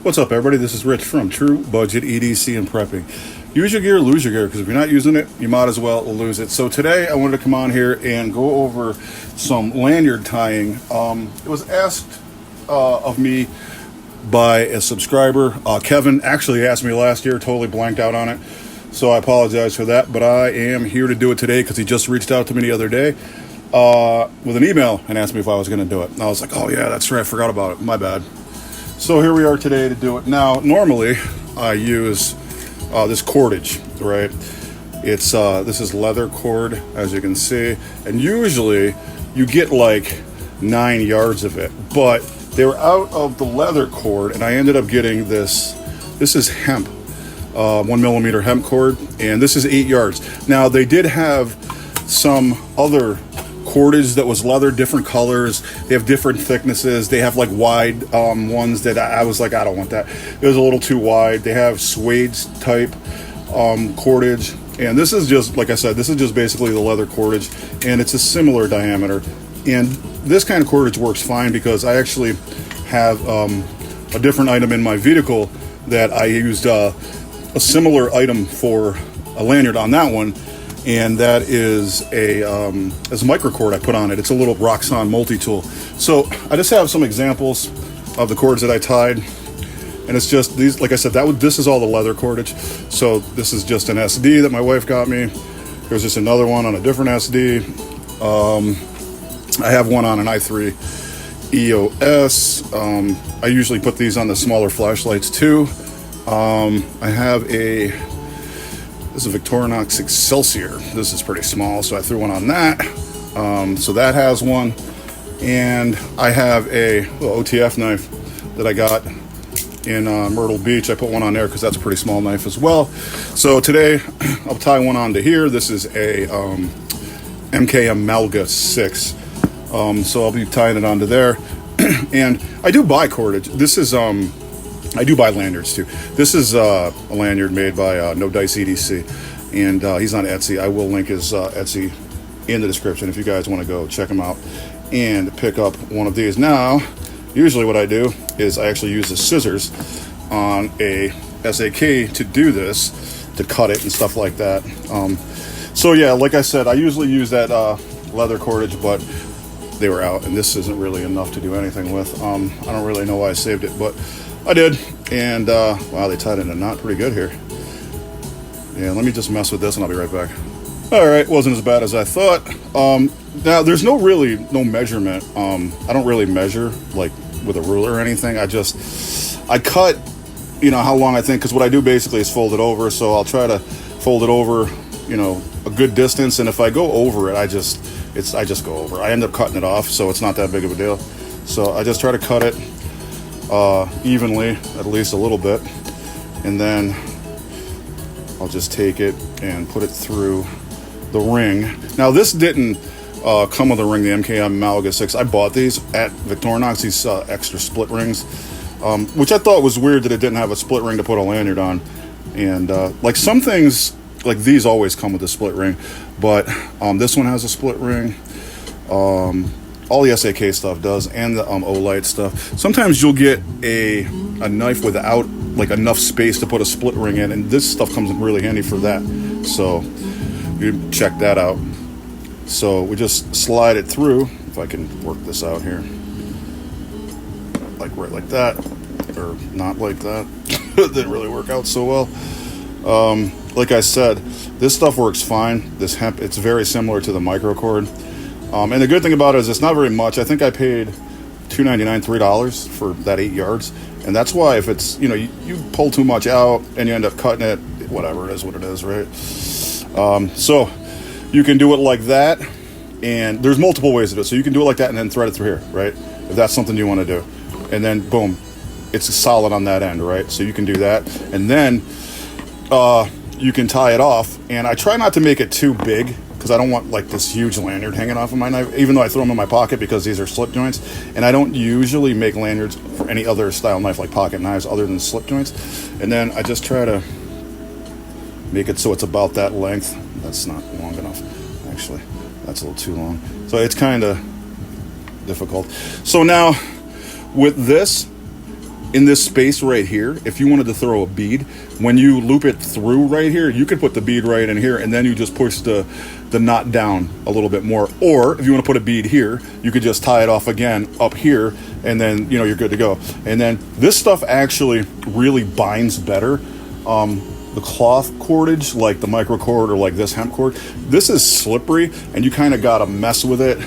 What's up, everybody? This is Rich from True Budget EDC and Prepping. Use your gear, lose your gear, because if you're not using it, you might as well lose it. So today I wanted to come on here and go over some lanyard tying. It was asked of me by a subscriber. Kevin actually asked me last year, totally blanked out on it. So I apologize for that, but I am here to do it today because he just reached out to me the other day with an email and asked me if I was going to do it. And I was like, oh yeah, that's right, I forgot about it, my bad. So here we are today to do it. Now, normally I use this cordage, right? It's this is leather cord, as you can see, and usually you get like 9 yards of it, but they were out of the leather cord, and I ended up getting this. This is hemp, 1mm hemp cord, and this is 8 yards. Now they did have some other cordage that was leather, different colors. They have different thicknesses. They have like wide ones that I was like, I don't want that. It was a little too wide. They have suede type cordage, and this is just, like I said, this is just basically the leather cordage, and it's a similar diameter. And this kind of cordage works fine because I actually have a different item in my vehicle that I used a similar item for a lanyard on that one. And that is a microcord I put on it. It's a little Roxxon multi-tool. So I just have some examples of the cords that I tied, and it's just these. Like I said, this is all the leather cordage. So this is just an SD that my wife got me. There's just another one on a different SD. I have one on an i3 EOS. I usually put these on the smaller flashlights too. I have this is a Victorinox Excelsior. This is pretty small, so I threw one on that. So that has one. And I have a little OTF knife that I got in Myrtle Beach. I put one on there because that's a pretty small knife as well. So today, I'll tie one onto here. This is a MK Amalga 6. So I'll be tying it onto there. And I do buy cordage. This is... I do buy lanyards too. This is a lanyard made by No Dice EDC, and he's on Etsy. I will link his Etsy in the description if you guys want to go check him out and pick up one of these. Now, usually what I do is I actually use the scissors on a SAK to do this, to cut it and stuff like that. So yeah, like I said, I usually use that leather cordage, but they were out, and this isn't really enough to do anything with. I don't really know why I saved it, but I did, and wow, they tied it in a knot pretty good here. Yeah, let me just mess with this and I'll be right back. All right, wasn't as bad as I thought. Now, there's no measurement. I don't really measure like with a ruler or anything. I cut, how long I think, because what I do basically is fold it over. So I'll try to fold it over, a good distance, and if I go over it, I just go over. I end up cutting it off, so it's not that big of a deal. So I just try to cut it evenly, at least a little bit, and then I'll just take it and put it through the ring. Now, this didn't come with a ring, the MK Amalga 6. I bought these at Victorinox, these extra split rings, which I thought was weird that it didn't have a split ring to put a lanyard on. And like some things, like these always come with a split ring, but this one has a split ring. All the SAK stuff does, and the Olight stuff. Sometimes you'll get a knife without like enough space to put a split ring in, and this stuff comes in really handy for that. So you check that out. So we just slide it through. If I can work this out here, like right like that, or not like that. It didn't really work out so well. Like I said, this stuff works fine. This hemp, it's very similar to the microcord. And the good thing about it is it's not very much. I think I paid $2.99, $3 for that 8 yards. And that's why if it's, you pull too much out and you end up cutting it, whatever, it is what it is, right? So you can do it like that. And there's multiple ways to do it. So you can do it like that and then thread it through here, right? If that's something you want to do. And then, boom, it's solid on that end, right? So you can do that. And then you can tie it off. And I try not to make it too big, because I don't want like this huge lanyard hanging off of my knife, even though I throw them in my pocket because these are slip joints. And I don't usually make lanyards for any other style knife like pocket knives other than slip joints. And then I just try to make it so it's about that length. That's not long enough, actually. That's a little too long. So it's kind of difficult. So now with this, in this space right here, if you wanted to throw a bead, when you loop it through right here, you could put the bead right in here, and then you just push the knot down a little bit more. Or if you want to put a bead here, you could just tie it off again up here, and then, you know, you're good to go. And then this stuff actually really binds better. The cloth cordage, like the micro cord or like this hemp cord, this is slippery, and you kind of got to mess with it.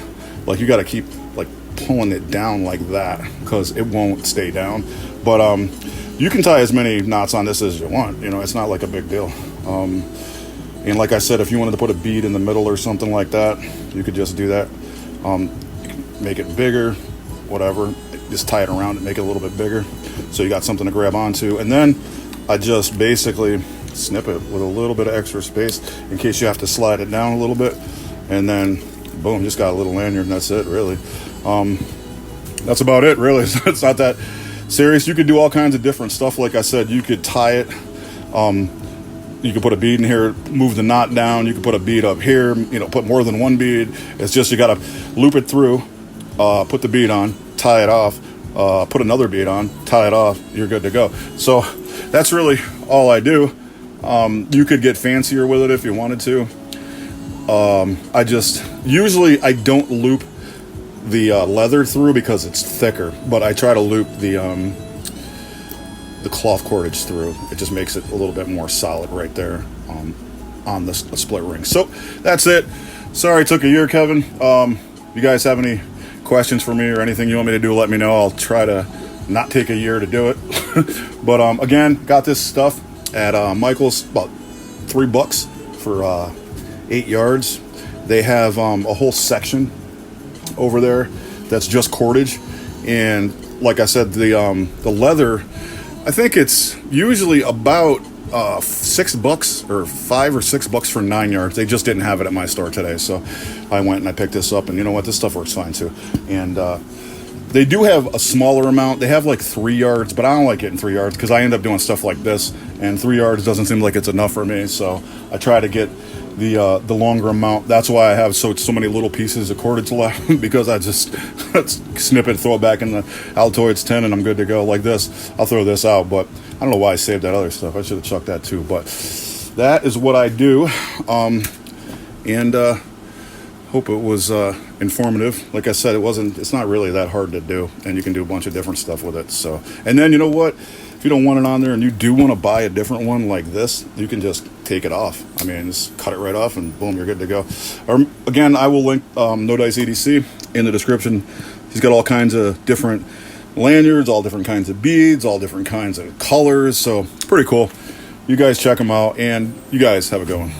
Like, you got to keep like pulling it down like that, because it won't stay down. But you can tie as many knots on this as you want. You know, it's not like a big deal. And like I said, if you wanted to put a bead in the middle or something like that, you could just do that. You can make it bigger, whatever. Just tie it around and make it a little bit bigger, so you got something to grab onto. And then I just basically snip it with a little bit of extra space in case you have to slide it down a little bit. And then boom, just got a little lanyard, and that's it, really. That's about it, really. It's not that serious. You could do all kinds of different stuff. Like I said, you could tie it. You could put a bead in here, move the knot down. You could put a bead up here, you know, put more than one bead. It's just you got to loop it through, put the bead on, tie it off, put another bead on, tie it off. You're good to go. So that's really all I do. You could get fancier with it if you wanted to. Usually I don't loop the leather through because it's thicker, but I try to loop the cloth cordage through. It just makes it a little bit more solid right there on the split ring. So that's it. Sorry it took a year, Kevin. You guys have any questions for me or anything you want me to do, let me know. I'll try to not take a year to do it. But again, got this stuff at Michael's, about $3 for 8 yards. They have a whole section over there that's just cordage, and like I said, the leather, I think it's usually about $6 or $5 or $6 for 9 yards. They just didn't have it at my store today, so I went and I picked this up, and you know what, this stuff works fine too. And they do have a smaller amount. They have like 3 yards, but I don't like getting 3 yards because I end up doing stuff like this, and 3 yards doesn't seem like it's enough for me. So I try to get the longer amount. That's why I have so many little pieces of cordage left, because I just snip it, throw it back in the Altoids tin, and I'm good to go. Like this, I'll throw this out, but I don't know why I saved that other stuff. I should have chucked that too. But that is what I do, and hope it was informative. Like I said, it's not really that hard to do, and you can do a bunch of different stuff with it. So, and then you know what? If you don't want it on there and you do want to buy a different one like this, you can just take it off. I mean, just cut it right off and boom, you're good to go. Or, again, I will link No Dice EDC in the description. He's got all kinds of different lanyards, all different kinds of beads, all different kinds of colors. So pretty cool. You guys check them out, and you guys have a good one.